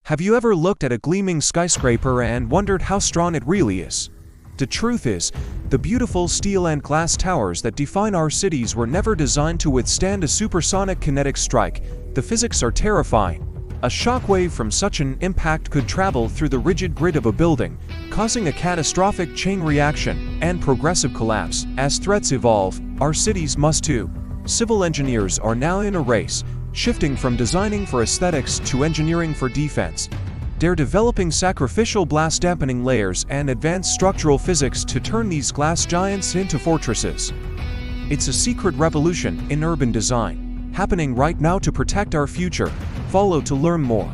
Have you ever looked at a gleaming skyscraper and wondered how strong it really is? The truth is, the beautiful steel and glass towers that define our cities were never designed to withstand a supersonic kinetic strike. The physics are terrifying. A shockwave from such an impact could travel through the rigid grid of a building, causing a catastrophic chain reaction and progressive collapse. As threats evolve, our cities must too. Civil engineers are now in a race, shifting from designing for aesthetics to engineering for defense. They're developing sacrificial blast-dampening layers and advanced structural physics to turn these glass giants into fortresses. It's a secret revolution in urban design, happening right now to protect our future. Follow to learn more.